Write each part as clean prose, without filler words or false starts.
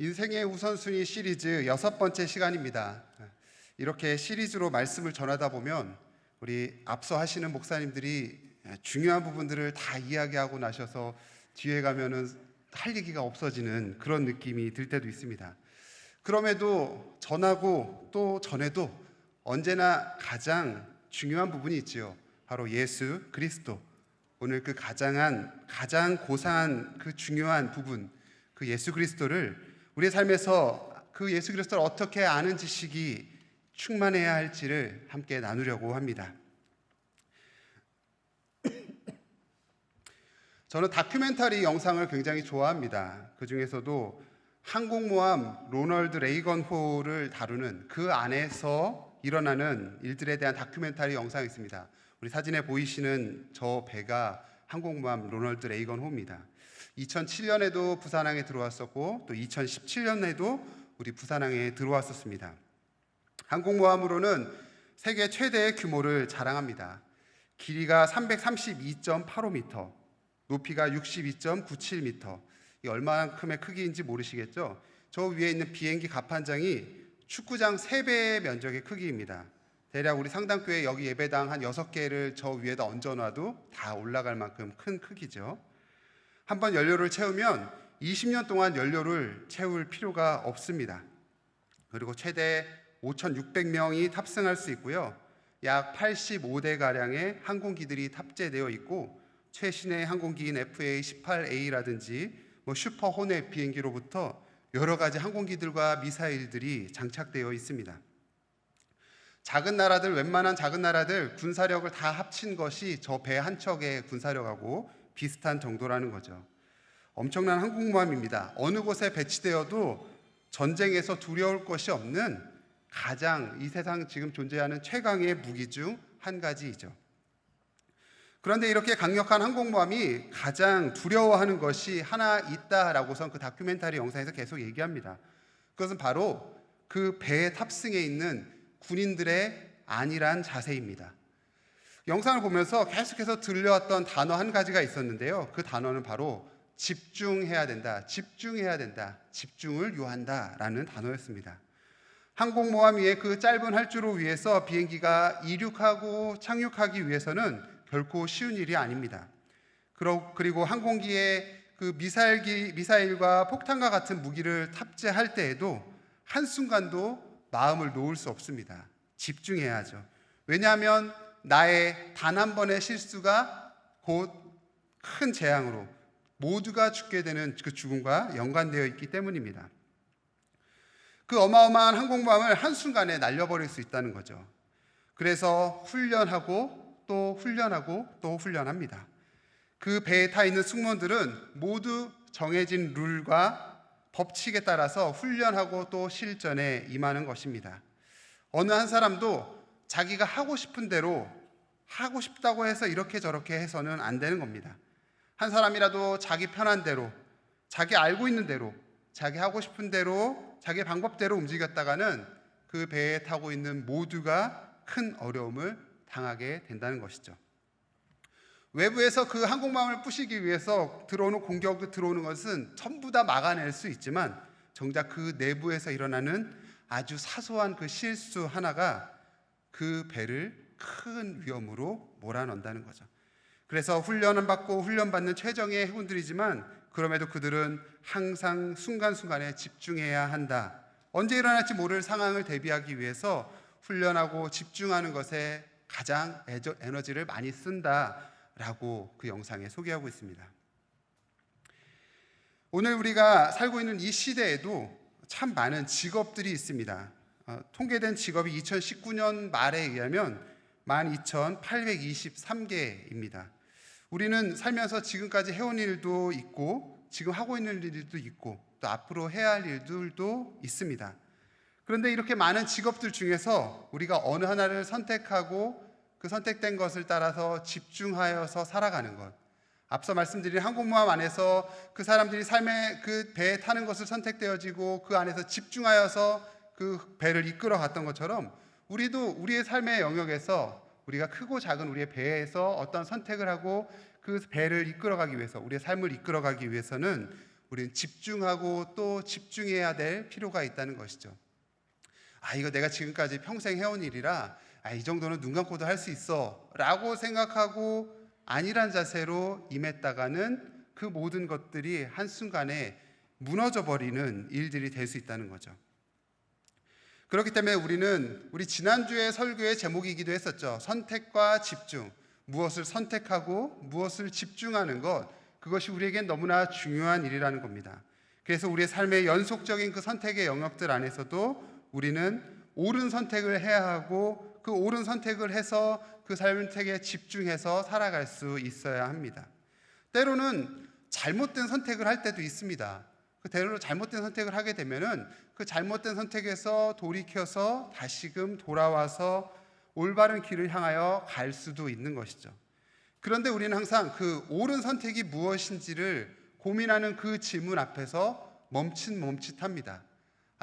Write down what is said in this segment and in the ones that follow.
인생의 우선순위 시리즈 6번째 시간입니다. 이렇게 시리즈로 말씀을 전하다 보면 우리 앞서 하시는 목사님들이 중요한 부분들을 다 이야기하고 나셔서 뒤에 가면은 할 얘기가 없어지는 그런 느낌이 들 때도 있습니다. 그럼에도 전하고 또 전해도 언제나 가장 중요한 부분이 있지요. 바로 예수 그리스도. 오늘 그 가장 고상한 그 중요한 부분, 그 예수 그리스도를 우리의 삶에서 그 예수 그리스도를 어떻게 아는 지식이 충만해야 할지를 함께 나누려고 합니다. 저는 다큐멘터리 영상을 굉장히 좋아합니다. 그 중에서도 항공모함 로널드 레이건 호를 다루는 그 안에서 일어나는 일들에 대한 다큐멘터리 영상이 있습니다. 우리 사진에 보이시는 저 배가 항공모함 로널드 레이건 호입니다. 2007년에도 부산항에 들어왔었고 또 2017년에도 우리 부산항에 들어왔었습니다. 항공모함으로는 세계 최대의 규모를 자랑합니다. 길이가 332.85m, 높이가 62.97m. 이 얼마만큼의 크기인지 모르시겠죠? 저 위에 있는 비행기 갑판장이 축구장 3배의 면적의 크기입니다. 대략 우리 상당교회 여기 예배당 한 6개를 저 위에다 얹어놔도 다 올라갈 만큼 큰 크기죠. 한번 연료를 채우면 20년 동안 연료를 채울 필요가 없습니다. 그리고 최대 5,600명이 탑승할 수 있고요. 약 85대가량의 항공기들이 탑재되어 있고 최신의 항공기인 FA-18A라든지 슈퍼 호넷 비행기로부터 여러 가지 항공기들과 미사일들이 장착되어 있습니다. 웬만한 작은 나라들 군사력을 다 합친 것이 저 배 한 척의 군사력하고 비슷한 정도라는 거죠. 엄청난 항공모함입니다. 어느 곳에 배치되어도 전쟁에서 두려울 것이 없는 가장 이 세상 지금 존재하는 최강의 무기 중 한 가지이죠. 그런데 이렇게 강력한 항공모함이 가장 두려워하는 것이 하나 있다라고선 그 다큐멘터리 영상에서 계속 얘기합니다. 그것은 바로 그 배에 탑승해 있는 군인들의 안일한 자세입니다. 영상을 보면서 계속해서 들려왔던 단어 한 가지가 있었는데요. 그 단어는 바로 집중해야 된다, 집중을 요한다 라는 단어였습니다. 항공모함 위에 그 짧은 활주로 위에서 비행기가 이륙하고 착륙하기 위해서는 결코 쉬운 일이 아닙니다. 그리고 항공기에 그 미사일과 폭탄과 같은 무기를 탑재할 때에도 한순간도 마음을 놓을 수 없습니다. 집중해야 하죠. 왜냐하면 나의 단 한 번의 실수가 곧 큰 재앙으로 모두가 죽게 되는 그 죽음과 연관되어 있기 때문입니다. 그 어마어마한 항공모함을 한순간에 날려버릴 수 있다는 거죠. 그래서 훈련하고 또 훈련합니다. 그 배에 타 있는 승무원들은 모두 정해진 룰과 법칙에 따라서 훈련하고 또 실전에 임하는 것입니다. 어느 한 사람도 자기가 하고 싶은 대로 하고 싶다고 해서 이렇게 저렇게 해서는 안 되는 겁니다. 한 사람이라도 자기 편한 대로, 자기 알고 있는 대로, 자기 하고 싶은 대로, 자기 방법대로 움직였다가는 그 배에 타고 있는 모두가 큰 어려움을 당하게 된다는 것이죠. 외부에서 그 항공모함을 부시기 위해서 들어오는 공격도 들어오는 것은 전부 다 막아낼 수 있지만 정작 그 내부에서 일어나는 아주 사소한 그 실수 하나가 그 배를 큰 위험으로 몰아넣는다는 거죠. 그래서 훈련받는 최정예 해군들이지만 그럼에도 그들은 항상 순간순간에 집중해야 한다. 언제 일어날지 모를 상황을 대비하기 위해서 훈련하고 집중하는 것에 가장 에너지를 많이 쓴다라고 그 영상에 소개하고 있습니다. 오늘 우리가 살고 있는 이 시대에도 참 많은 직업들이 있습니다. 통계된 직업이 2019년 말에 의하면 12,823개입니다. 우리는 살면서 지금까지 해온 일도 있고 지금 하고 있는 일도 있고 또 앞으로 해야 할 일들도 있습니다. 그런데 이렇게 많은 직업들 중에서 우리가 어느 하나를 선택하고 그 선택된 것을 따라서 집중하여서 살아가는 것, 앞서 말씀드린 항공모함 안에서 그 사람들이 삶의 그 배에 타는 것을 선택되어지고 그 안에서 집중하여서 그 배를 이끌어 갔던 것처럼 우리도 우리의 삶의 영역에서 우리가 크고 작은 우리의 배에서 어떤 선택을 하고 그 배를 이끌어가기 위해서 우리의 삶을 이끌어가기 위해서는 우리는 집중하고 또 집중해야 될 필요가 있다는 것이죠. 이거 내가 지금까지 평생 해온 일이라 이 정도는 눈 감고도 할 수 있어 라고 생각하고 안일한 자세로 임했다가는 그 모든 것들이 한순간에 무너져 버리는 일들이 될 수 있다는 거죠. 그렇기 때문에 우리 지난주에 설교의 제목이기도 했었죠. 선택과 집중. 무엇을 선택하고 무엇을 집중하는 것, 그것이 우리에겐 너무나 중요한 일이라는 겁니다. 그래서 우리의 삶의 연속적인 그 선택의 영역들 안에서도 우리는 옳은 선택을 해야 하고 그 옳은 선택을 해서 그 선택에 집중해서 살아갈 수 있어야 합니다. 때로는 잘못된 선택을 할 때도 있습니다. 때로는 잘못된 선택을 하게 되면은 그 잘못된 선택에서 돌이켜서 다시금 돌아와서 올바른 길을 향하여 갈 수도 있는 것이죠. 그런데 우리는 항상 그 옳은 선택이 무엇인지를 고민하는 그 질문 앞에서 멈칫합니다.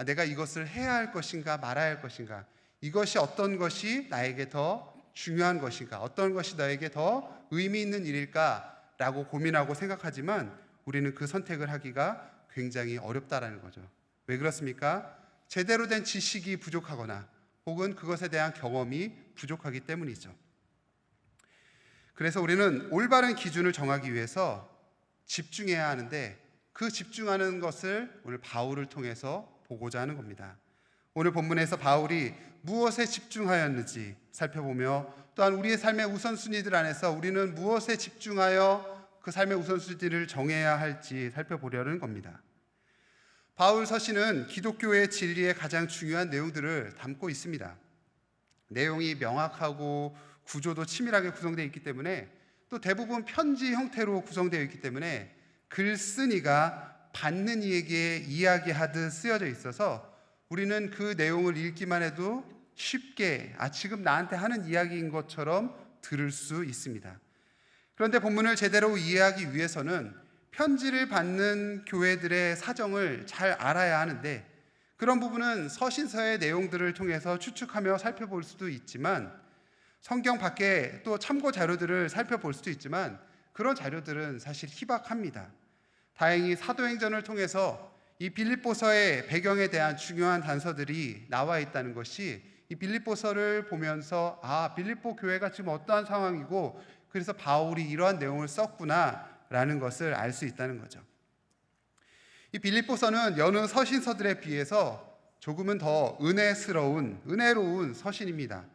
내가 이것을 해야 할 것인가 말아야 할 것인가, 이것이 어떤 것이 나에게 더 중요한 것인가, 어떤 것이 나에게 더 의미 있는 일일까 라고 고민하고 생각하지만 우리는 그 선택을 하기가 굉장히 어렵다라는 거죠. 왜 그렇습니까? 제대로 된 지식이 부족하거나 혹은 그것에 대한 경험이 부족하기 때문이죠. 그래서 우리는 올바른 기준을 정하기 위해서 집중해야 하는데 그 집중하는 것을 오늘 바울을 통해서 보고자 하는 겁니다. 오늘 본문에서 바울이 무엇에 집중하였는지 살펴보며 또한 우리의 삶의 우선순위들 안에서 우리는 무엇에 집중하여 그 삶의 우선순위를 정해야 할지 살펴보려는 겁니다. 바울 서신은 기독교의 진리의 가장 중요한 내용들을 담고 있습니다. 내용이 명확하고 구조도 치밀하게 구성되어 있기 때문에 또 대부분 편지 형태로 구성되어 있기 때문에 글쓴이가 받는 이에게 이야기하듯 쓰여져 있어서 우리는 그 내용을 읽기만 해도 쉽게 지금 나한테 하는 이야기인 것처럼 들을 수 있습니다. 그런데 본문을 제대로 이해하기 위해서는 편지를 받는 교회들의 사정을 잘 알아야 하는데 그런 부분은 서신서의 내용들을 통해서 추측하며 살펴볼 수도 있지만 성경 밖에 또 참고 자료들을 살펴볼 수도 있지만 그런 자료들은 사실 희박합니다. 다행히 사도행전을 통해서 이 빌립보서의 배경에 대한 중요한 단서들이 나와 있다는 것이 이 빌립보서를 보면서 빌립보 교회가 지금 어떠한 상황이고 그래서 바울이 이러한 내용을 썼구나라는 것을 알 수 있다는 거죠. 이 빌립보서는 여느 서신서들에 비해서 조금은 더 은혜로운 서신입니다.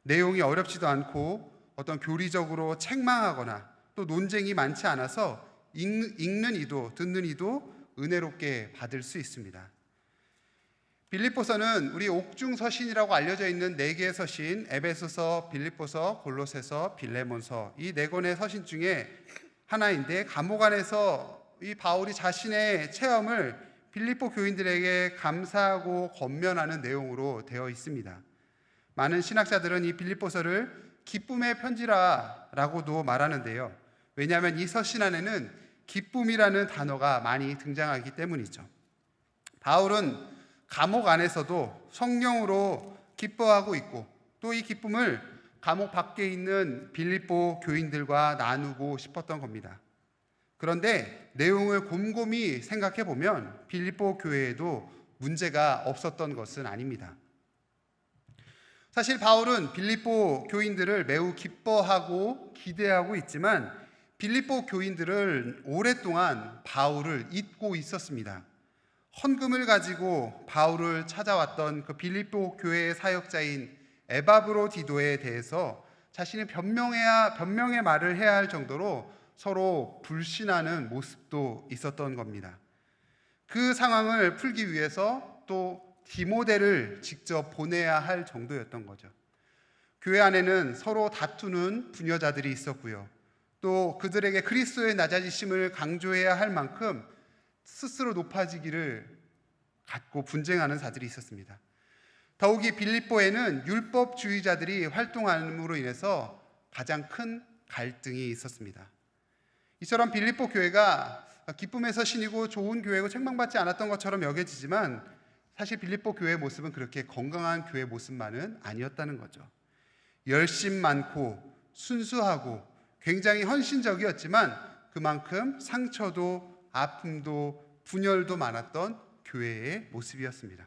내용이 어렵지도 않고 어떤 교리적으로 책망하거나 또 논쟁이 많지 않아서 읽는 이도 듣는 이도 은혜롭게 받을 수 있습니다. 빌립보서는 우리 옥중 서신이라고 알려져 있는 4개의 서신, 에베소서, 빌립보서, 골로새서, 빌레몬서, 이 4권의 서신 중에 하나인데 감옥 안에서 이 바울이 자신의 체험을 빌립보 교인들에게 감사하고 권면하는 내용으로 되어 있습니다. 많은 신학자들은 이 빌립보서를 기쁨의 편지라고도 말하는데요. 왜냐하면 이 서신 안에는 기쁨이라는 단어가 많이 등장하기 때문이죠. 바울은 감옥 안에서도 성령으로 기뻐하고 있고 또 이 기쁨을 감옥 밖에 있는 빌립보 교인들과 나누고 싶었던 겁니다. 그런데 내용을 곰곰이 생각해 보면 빌립보 교회에도 문제가 없었던 것은 아닙니다. 사실 바울은 빌립보 교인들을 매우 기뻐하고 기대하고 있지만 빌립보 교인들은 오랫동안 바울을 잊고 있었습니다. 헌금을 가지고 바울을 찾아왔던 그 빌립보 교회의 사역자인 에바브로디도에 대해서 자신이 변명의 말을 해야 할 정도로 서로 불신하는 모습도 있었던 겁니다. 그 상황을 풀기 위해서 또 디모데를 직접 보내야 할 정도였던 거죠. 교회 안에는 서로 다투는 부녀자들이 있었고요. 또 그들에게 그리스도의 낮아지심을 강조해야 할 만큼 스스로 높아지기를 갖고 분쟁하는 자들이 있었습니다. 더욱이 빌립보에는 율법주의자들이 활동함으로 인해서 가장 큰 갈등이 있었습니다. 이처럼 빌립보 교회가 기쁨의 서신이고 좋은 교회고 책망받지 않았던 것처럼 여겨지지만 사실 빌립보 교회의 모습은 그렇게 건강한 교회 모습만은 아니었다는 거죠. 열심 많고 순수하고 굉장히 헌신적이었지만 그만큼 상처도 아픔도 분열도 많았던 교회의 모습이었습니다.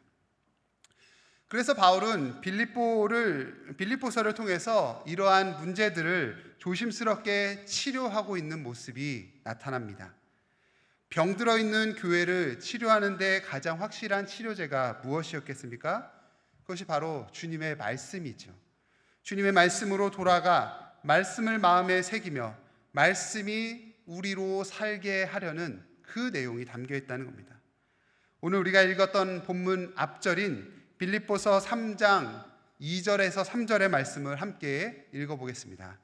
그래서 바울은 빌립보서를 통해서 이러한 문제들을 조심스럽게 치료하고 있는 모습이 나타납니다. 병들어 있는 교회를 치료하는 데 가장 확실한 치료제가 무엇이었겠습니까? 그것이 바로 주님의 말씀이죠. 주님의 말씀으로 돌아가 말씀을 마음에 새기며 말씀이 우리로 살게 하려는 그 내용이 담겨 있다는 겁니다. 오늘 우리가 읽었던 본문 앞절인 빌립보서 3장 2절에서 3절의 말씀을 함께 읽어보겠습니다.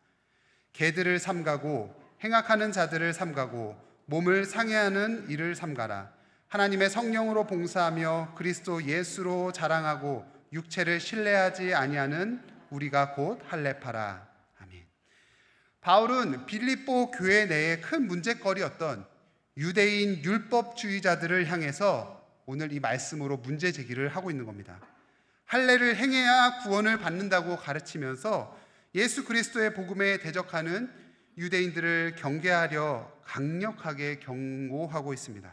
개들을 삼가고 행악하는 자들을 삼가고 몸을 상해하는 일을 삼가라. 하나님의 성령으로 봉사하며 그리스도 예수로 자랑하고 육체를 신뢰하지 아니하는 우리가 곧 할례파라. 아멘. 바울은 빌립보 교회 내에 큰 문제거리였던 유대인 율법주의자들을 향해서 오늘 이 말씀으로 문제 제기를 하고 있는 겁니다. 할례를 행해야 구원을 받는다고 가르치면서 예수 그리스도의 복음에 대적하는 유대인들을 경계하려 강력하게 경고하고 있습니다.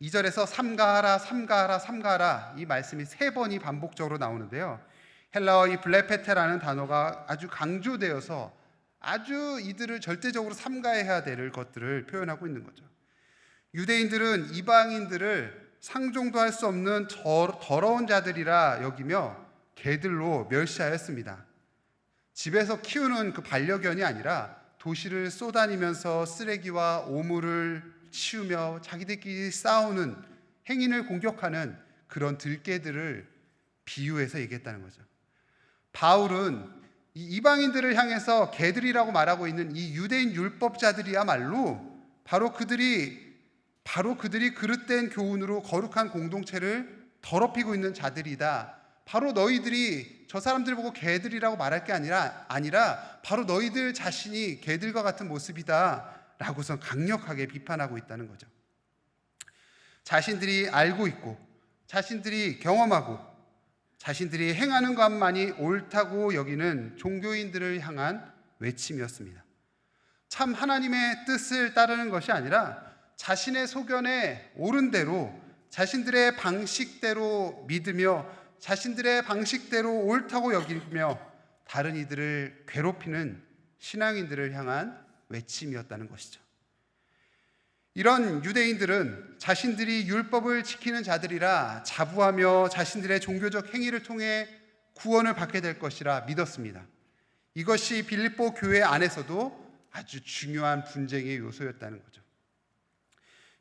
2절에서 삼가하라 삼가하라 삼가하라 이 말씀이 3번이 반복적으로 나오는데요. 헬라어 이 블레페테라는 단어가 아주 강조되어서 아주 이들을 절대적으로 삼가해야 될 것들을 표현하고 있는 거죠. 유대인들은 이방인들을 상종도 할 수 없는 더러운 자들이라 여기며 개들로 멸시하였습니다. 집에서 키우는 그 반려견이 아니라 도시를 쏘다니면서 쓰레기와 오물을 치우며 자기들끼리 싸우는 행인을 공격하는 그런 들개들을 비유해서 얘기했다는 거죠. 바울은 이 이방인들을 향해서 개들이라고 말하고 있는 이 유대인 율법자들이야말로 바로 그들이 그릇된 교훈으로 거룩한 공동체를 더럽히고 있는 자들이다. 바로 너희들이 저 사람들 보고 개들이라고 말할 게 아니라 바로 너희들 자신이 개들과 같은 모습이다 라고서 강력하게 비판하고 있다는 거죠. 자신들이 알고 있고 자신들이 경험하고 자신들이 행하는 것만이 옳다고 여기는 종교인들을 향한 외침이었습니다. 참 하나님의 뜻을 따르는 것이 아니라 자신의 소견에 옳은 대로 자신들의 방식대로 믿으며 자신들의 방식대로 옳다고 여기며 다른 이들을 괴롭히는 신앙인들을 향한 외침이었다는 것이죠. 이런 유대인들은 자신들이 율법을 지키는 자들이라 자부하며 자신들의 종교적 행위를 통해 구원을 받게 될 것이라 믿었습니다. 이것이 빌립보 교회 안에서도 아주 중요한 분쟁의 요소였다는 거죠.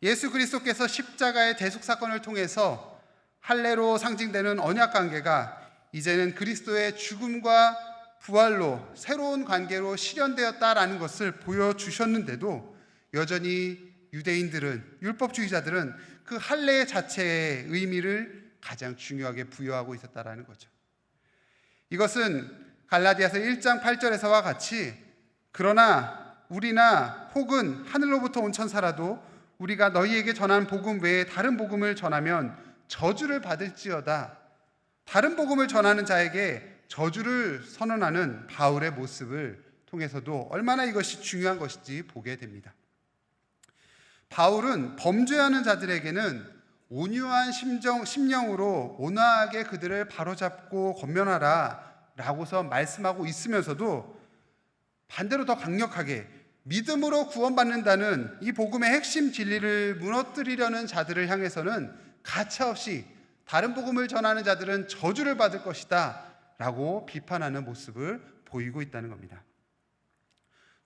예수 그리스도께서 십자가의 대속 사건을 통해서 할례로 상징되는 언약 관계가 이제는 그리스도의 죽음과 부활로 새로운 관계로 실현되었다라는 것을 보여주셨는데도 여전히 유대인들은, 율법주의자들은 그 할례 자체의 의미를 가장 중요하게 부여하고 있었다라는 거죠. 이것은 갈라디아서 1장 8절에서와 같이 그러나 우리나 혹은 하늘로부터 온 천사라도 우리가 너희에게 전한 복음 외에 다른 복음을 전하면 저주를 받을지어다. 다른 복음을 전하는 자에게 저주를 선언하는 바울의 모습을 통해서도 얼마나 이것이 중요한 것인지 보게 됩니다. 바울은 범죄하는 자들에게는 온유한 심령으로 온화하게 그들을 바로잡고 권면하라 라고서 말씀하고 있으면서도 반대로 더 강력하게 믿음으로 구원받는다는 이 복음의 핵심 진리를 무너뜨리려는 자들을 향해서는 가차없이 다른 복음을 전하는 자들은 저주를 받을 것이다 라고 비판하는 모습을 보이고 있다는 겁니다.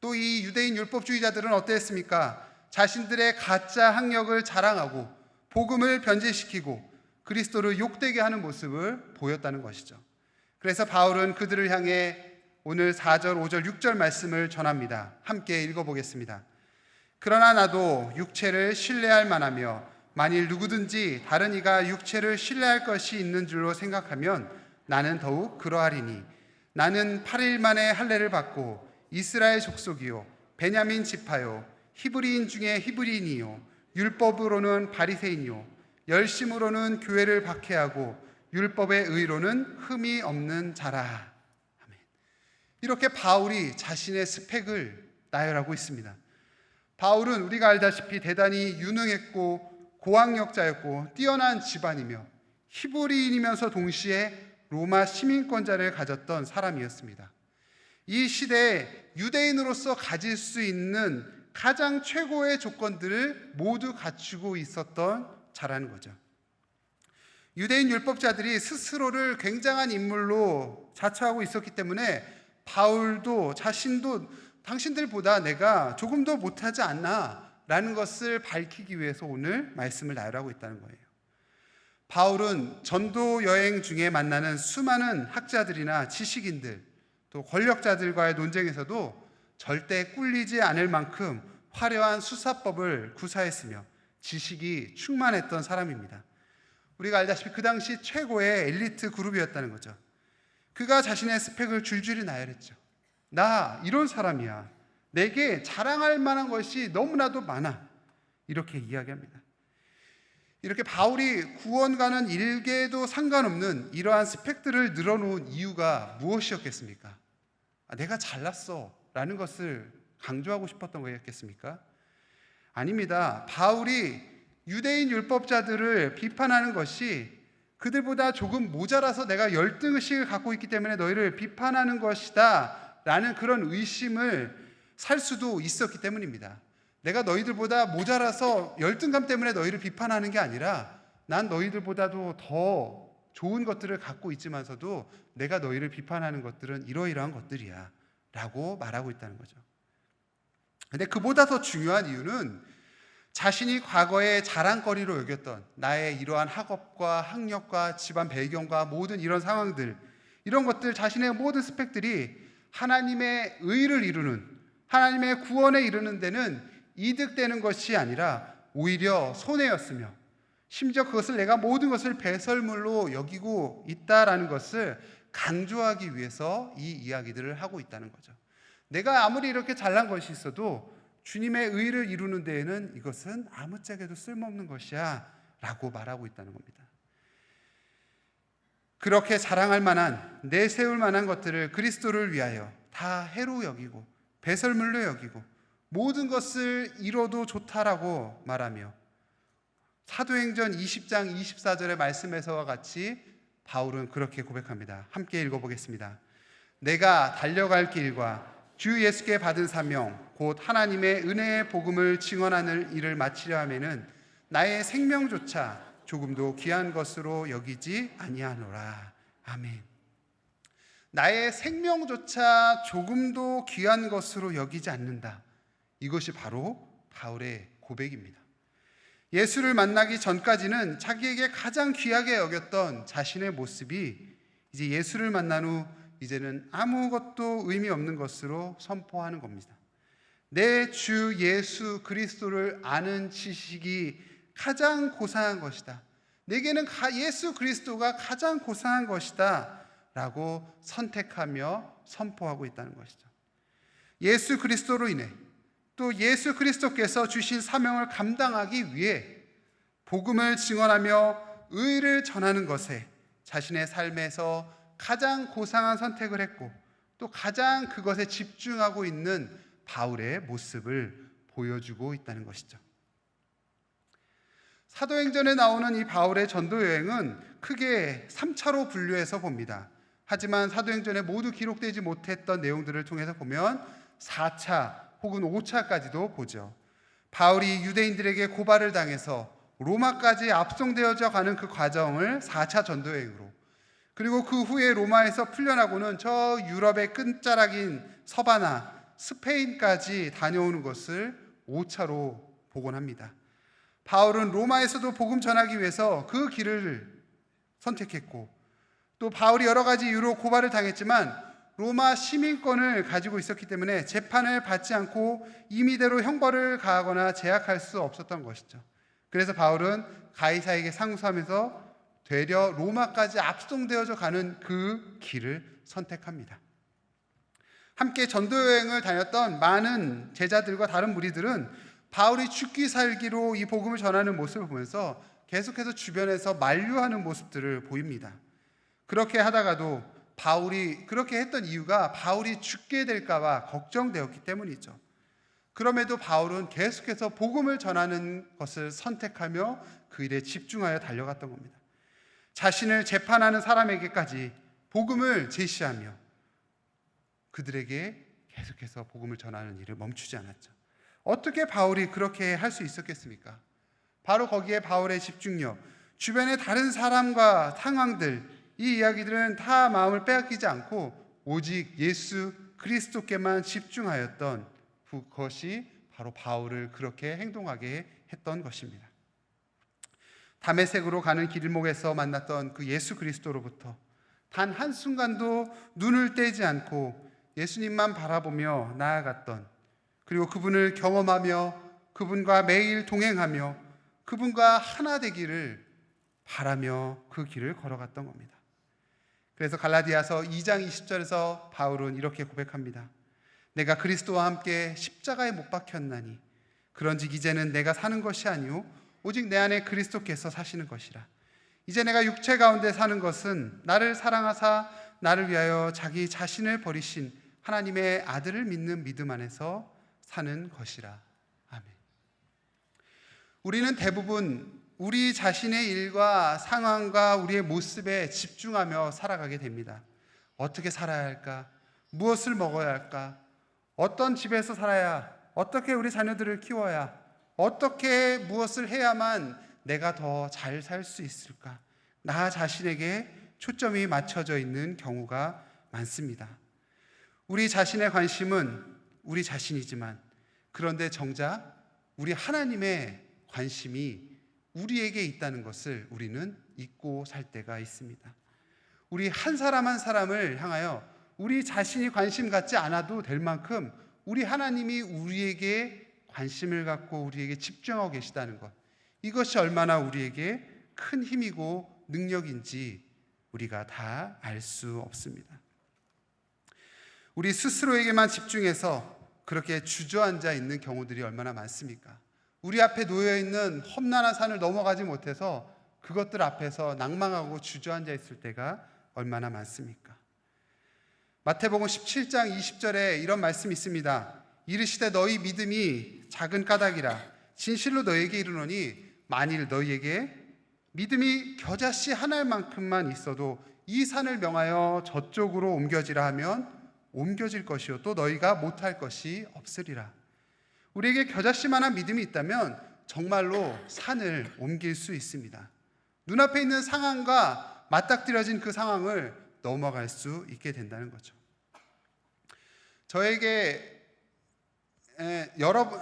또 이 유대인 율법주의자들은 어땠습니까? 자신들의 가짜 학력을 자랑하고 복음을 변질시키고 그리스도를 욕되게 하는 모습을 보였다는 것이죠. 그래서 바울은 그들을 향해 오늘 4절, 5절, 6절 말씀을 전합니다. 함께 읽어보겠습니다. 그러나 나도 육체를 신뢰할 만하며 만일 누구든지 다른 이가 육체를 신뢰할 것이 있는 줄로 생각하면 나는 더욱 그러하리니 나는 8일 만에 할례를 받고 이스라엘 족속이요 베냐민 지파요 히브리인 중에 히브리인이요 율법으로는 바리새인이요 열심으로는 교회를 박해하고 율법의 의로는 흠이 없는 자라. 아멘. 이렇게 바울이 자신의 스펙을 나열하고 있습니다. 바울은 우리가 알다시피 대단히 유능했고 고학력자였고 뛰어난 집안이며 히브리인이면서 동시에 로마 시민권자를 가졌던 사람이었습니다. 이 시대에 유대인으로서 가질 수 있는 가장 최고의 조건들을 모두 갖추고 있었던 자라는 거죠. 유대인 율법자들이 스스로를 굉장한 인물로 자처하고 있었기 때문에 바울도 자신도 당신들보다 내가 조금 더 못하지 않나 라는 것을 밝히기 위해서 오늘 말씀을 나열하고 있다는 거예요. 바울은 전도 여행 중에 만나는 수많은 학자들이나 지식인들 또 권력자들과의 논쟁에서도 절대 꿀리지 않을 만큼 화려한 수사법을 구사했으며 지식이 충만했던 사람입니다. 우리가 알다시피 그 당시 최고의 엘리트 그룹이었다는 거죠. 그가 자신의 스펙을 줄줄이 나열했죠. 나 이런 사람이야. 내게 자랑할 만한 것이 너무나도 많아. 이렇게 이야기합니다. 이렇게 바울이 구원과는 일개도 상관없는 이러한 스펙들을 늘어놓은 이유가 무엇이었겠습니까? 내가 잘났어 라는 것을 강조하고 싶었던 거였겠습니까? 아닙니다. 바울이 유대인 율법자들을 비판하는 것이 그들보다 조금 모자라서 내가 열등의식을 갖고 있기 때문에 너희를 비판하는 것이다 라는 그런 의심을 살 수도 있었기 때문입니다. 내가 너희들보다 모자라서 열등감 때문에 너희를 비판하는 게 아니라 난 너희들보다도 더 좋은 것들을 갖고 있지만서도 내가 너희를 비판하는 것들은 이러이러한 것들이야 라고 말하고 있다는 거죠. 근데 그보다 더 중요한 이유는 자신이 과거에 자랑거리로 여겼던 나의 이러한 학업과 학력과 집안 배경과 모든 이런 상황들, 이런 것들, 자신의 모든 스펙들이 하나님의 의를 이루는, 하나님의 구원에 이르는 데는 이득되는 것이 아니라 오히려 손해였으며 심지어 그것을 내가 모든 것을 배설물로 여기고 있다라는 것을 강조하기 위해서 이 이야기들을 하고 있다는 거죠. 내가 아무리 이렇게 잘난 것이 있어도 주님의 의를 이루는 데에는 이것은 아무짝에도 쓸모없는 것이야 라고 말하고 있다는 겁니다. 그렇게 자랑할 만한, 내세울 만한 것들을 그리스도를 위하여 다 해로 여기고 배설물로 여기고 모든 것을 잃어도 좋다라고 말하며 사도행전 20장 24절의 말씀에서와 같이 바울은 그렇게 고백합니다. 함께 읽어보겠습니다. 내가 달려갈 길과 주 예수께 받은 사명 곧 하나님의 은혜의 복음을 증언하는 일을 마치려 하면은 나의 생명조차 조금도 귀한 것으로 여기지 아니하노라. 아멘. 나의 생명조차 조금도 귀한 것으로 여기지 않는다. 이것이 바로 바울의 고백입니다. 예수를 만나기 전까지는 자기에게 가장 귀하게 여겼던 자신의 모습이 이제 예수를 만난 후 이제는 아무것도 의미 없는 것으로 선포하는 겁니다. 내 주 예수 그리스도를 아는 지식이 가장 고상한 것이다. 내게는 예수 그리스도가 가장 고상한 것이다 라고 선택하며 선포하고 있다는 것이죠. 예수 그리스도로 인해 또 예수 그리스도께서 주신 사명을 감당하기 위해 복음을 증언하며 의를 전하는 것에 자신의 삶에서 가장 고상한 선택을 했고 또 가장 그것에 집중하고 있는 바울의 모습을 보여주고 있다는 것이죠. 사도행전에 나오는 이 바울의 전도 여행은 크게 3차로 분류해서 봅니다. 하지만 사도행전에 모두 기록되지 못했던 내용들을 통해서 보면 4차 혹은 5차까지도 보죠. 바울이 유대인들에게 고발을 당해서 로마까지 압송되어져 가는 그 과정을 4차 전도여행으로, 그리고 그 후에 로마에서 풀려나고는 저 유럽의 끝자락인 서바나, 스페인까지 다녀오는 것을 5차로 보곤 합니다. 바울은 로마에서도 복음 전하기 위해서 그 길을 선택했고 또 바울이 여러 가지 이유로 고발을 당했지만 로마 시민권을 가지고 있었기 때문에 재판을 받지 않고 임의대로 형벌을 가하거나 제약할 수 없었던 것이죠. 그래서 바울은 가이사에게 상소하면서 되려 로마까지 압송되어져 가는 그 길을 선택합니다. 함께 전도여행을 다녔던 많은 제자들과 다른 무리들은 바울이 죽기 살기로 이 복음을 전하는 모습을 보면서 계속해서 주변에서 만류하는 모습들을 보입니다. 그렇게 하다가도 바울이 그렇게 했던 이유가 바울이 죽게 될까 봐 걱정되었기 때문이죠. 그럼에도 바울은 계속해서 복음을 전하는 것을 선택하며 그 일에 집중하여 달려갔던 겁니다. 자신을 재판하는 사람에게까지 복음을 제시하며 그들에게 계속해서 복음을 전하는 일을 멈추지 않았죠. 어떻게 바울이 그렇게 할 수 있었겠습니까? 바로 거기에 바울의 집중력, 주변의 다른 사람과 상황들, 이 이야기들은 다 마음을 빼앗기지 않고 오직 예수 그리스도께만 집중하였던 그것이 바로 바울을 그렇게 행동하게 했던 것입니다. 다메섹으로 가는 길목에서 만났던 그 예수 그리스도로부터 단 한순간도 눈을 떼지 않고 예수님만 바라보며 나아갔던, 그리고 그분을 경험하며 그분과 매일 동행하며 그분과 하나 되기를 바라며 그 길을 걸어갔던 겁니다. 그래서 갈라디아서 2장 20절에서 바울은 이렇게 고백합니다. 내가 그리스도와 함께 십자가에 못 박혔나니 그런즉 이제는 내가 사는 것이 아니요 오직 내 안에 그리스도께서 사시는 것이라. 이제 내가 육체 가운데 사는 것은 나를 사랑하사 나를 위하여 자기 자신을 버리신 하나님의 아들을 믿는 믿음 안에서 사는 것이라. 아멘. 우리는 대부분 우리 자신의 일과 상황과 우리의 모습에 집중하며 살아가게 됩니다. 어떻게 살아야 할까? 무엇을 먹어야 할까? 어떤 집에서 살아야, 어떻게 우리 자녀들을 키워야, 어떻게 무엇을 해야만 내가 더 잘 살 수 있을까? 나 자신에게 초점이 맞춰져 있는 경우가 많습니다. 우리 자신의 관심은 우리 자신이지만 그런데 정작 우리 하나님의 관심이 우리에게 있다는 것을 우리는 잊고 살 때가 있습니다. 우리 한 사람 한 사람을 향하여 우리 자신이 관심 갖지 않아도 될 만큼 우리 하나님이 우리에게 관심을 갖고 우리에게 집중하고 계시다는 것, 이것이 얼마나 우리에게 큰 힘이고 능력인지 우리가 다 알 수 없습니다. 우리 스스로에게만 집중해서 그렇게 주저앉아 있는 경우들이 얼마나 많습니까? 우리 앞에 놓여있는 험난한 산을 넘어가지 못해서 그것들 앞에서 낭망하고 주저앉아 있을 때가 얼마나 많습니까? 마태복음 17장 20절에 이런 말씀이 있습니다. 이르시되 너희 믿음이 작은 까닭이라 진실로 너희에게 이르노니 만일 너희에게 믿음이 겨자씨 하나만큼만 있어도 이 산을 명하여 저쪽으로 옮겨지라 하면 옮겨질 것이요 또 너희가 못할 것이 없으리라. 우리에게 겨자씨만한 믿음이 있다면 정말로 산을 옮길 수 있습니다. 눈앞에 있는 상황과 맞닥뜨려진 그 상황을 넘어갈 수 있게 된다는 거죠. 저에게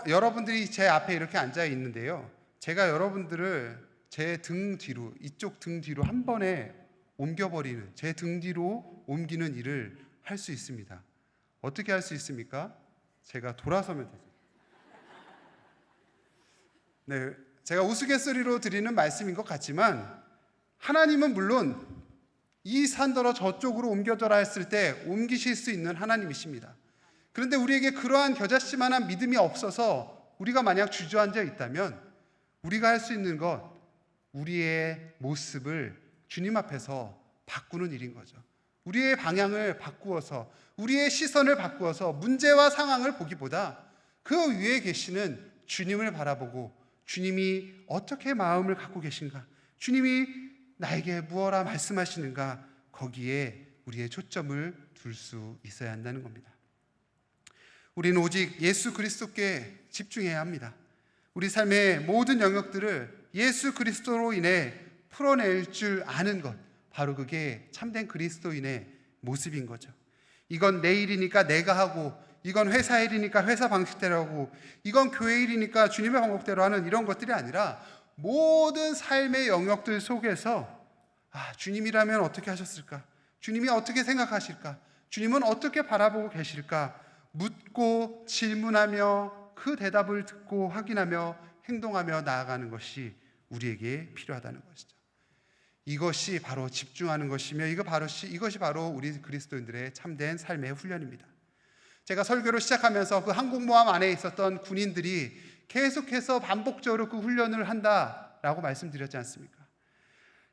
여러분들이 제 앞에 이렇게 앉아 있는데요, 제가 여러분들을 제 등 뒤로, 이쪽 등 뒤로 한 번에 옮겨버리는, 제 등 뒤로 옮기는 일을 할 수 있습니다. 어떻게 할 수 있습니까? 제가 돌아서면 되죠. 네, 제가 우스갯소리로 드리는 말씀인 것 같지만 하나님은 물론 이 산더러 저쪽으로 옮겨져라 했을 때 옮기실 수 있는 하나님이십니다. 그런데 우리에게 그러한 겨자씨만한 믿음이 없어서 우리가 만약 주저앉아 있다면 우리가 할 수 있는 것, 우리의 모습을 주님 앞에서 바꾸는 일인 거죠. 우리의 방향을 바꾸어서, 우리의 시선을 바꾸어서 문제와 상황을 보기보다 그 위에 계시는 주님을 바라보고 주님이 어떻게 마음을 갖고 계신가, 주님이 나에게 무엇라 말씀하시는가, 거기에 우리의 초점을 둘 수 있어야 한다는 겁니다. 우리는 오직 예수 그리스도께 집중해야 합니다. 우리 삶의 모든 영역들을 예수 그리스도로 인해 풀어낼 줄 아는 것, 바로 그게 참된 그리스도인의 모습인 거죠. 이건 내 일이니까 내가 하고, 이건 회사 일이니까 회사 방식대로 하고, 이건 교회 일이니까 주님의 방법대로 하는 이런 것들이 아니라 모든 삶의 영역들 속에서 주님이라면 어떻게 하셨을까? 주님이 어떻게 생각하실까? 주님은 어떻게 바라보고 계실까? 묻고 질문하며 그 대답을 듣고 확인하며 행동하며 나아가는 것이 우리에게 필요하다는 것이죠. 이것이 바로 집중하는 것이며 이것이 바로 우리 그리스도인들의 참된 삶의 훈련입니다. 제가 설교를 시작하면서 그 항공모함 안에 있었던 군인들이 계속해서 반복적으로 그 훈련을 한다라고 말씀드렸지 않습니까?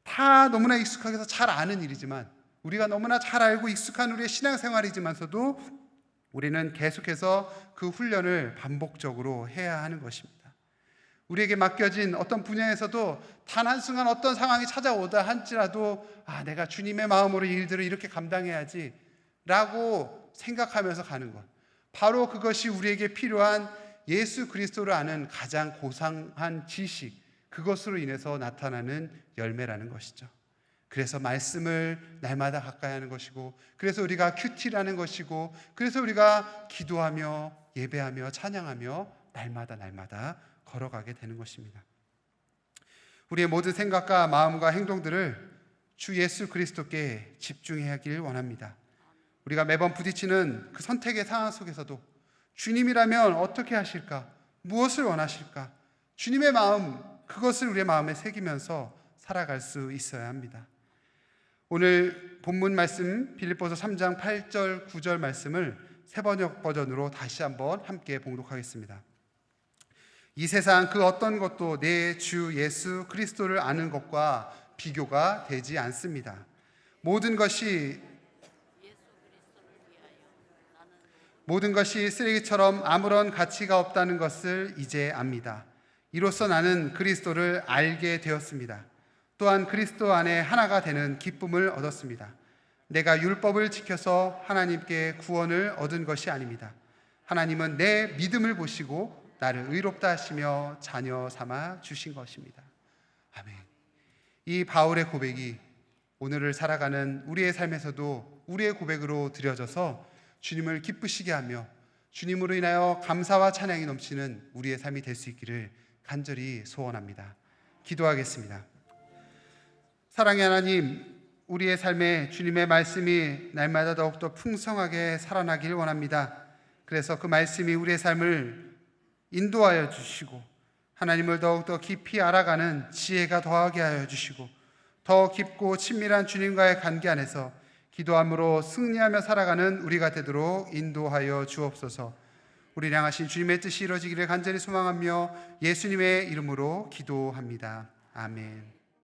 다 너무나 익숙하게서 잘 아는 일이지만, 우리가 너무나 잘 알고 익숙한 우리의 신앙생활이지만서도 우리는 계속해서 그 훈련을 반복적으로 해야 하는 것입니다. 우리에게 맡겨진 어떤 분야에서도 단 한순간 어떤 상황이 찾아오다 할지라도 내가 주님의 마음으로 일들을 이렇게 감당해야지 라고 생각하면서 가는 것, 바로 그것이 우리에게 필요한 예수 그리스도를 아는 가장 고상한 지식, 그것으로 인해서 나타나는 열매라는 것이죠. 그래서 말씀을 날마다 가까이 하는 것이고, 그래서 우리가 큐티라는 것이고, 그래서 우리가 기도하며 예배하며 찬양하며 날마다 걸어가게 되는 것입니다. 우리의 모든 생각과 마음과 행동들을 주 예수 그리스도께 집중해야 하길 원합니다. 우리가 매번 부딪히는 그 선택의 상황 속에서도 주님이라면 어떻게 하실까? 무엇을 원하실까? 주님의 마음, 그것을 우리의 마음에 새기면서 살아갈 수 있어야 합니다. 오늘 본문 말씀 빌립보서 3장 8절 9절 말씀을 새번역 버전으로 다시 한번 함께 봉독하겠습니다. 이 세상 그 어떤 것도 내 주 예수 그리스도를 아는 것과 비교가 되지 않습니다. 모든 것이 쓰레기처럼 아무런 가치가 없다는 것을 이제 압니다. 이로써 나는 그리스도를 알게 되었습니다. 또한 그리스도 안에 하나가 되는 기쁨을 얻었습니다. 내가 율법을 지켜서 하나님께 구원을 얻은 것이 아닙니다. 하나님은 내 믿음을 보시고 나를 의롭다 하시며 자녀 삼아 주신 것입니다. 아멘. 이 바울의 고백이 오늘을 살아가는 우리의 삶에서도 우리의 고백으로 드려져서 주님을 기쁘시게 하며 주님으로 인하여 감사와 찬양이 넘치는 우리의 삶이 될 수 있기를 간절히 소원합니다. 기도하겠습니다. 사랑의 하나님, 우리의 삶에 주님의 말씀이 날마다 더욱더 풍성하게 살아나길 원합니다. 그래서 그 말씀이 우리의 삶을 인도하여 주시고 하나님을 더욱더 깊이 알아가는 지혜가 더하게 하여 주시고 더 깊고 친밀한 주님과의 관계 안에서 기도함으로 승리하며 살아가는 우리가 되도록 인도하여 주옵소서. 우리를 향하신 주님의 뜻이 이루어지기를 간절히 소망하며 예수님의 이름으로 기도합니다. 아멘.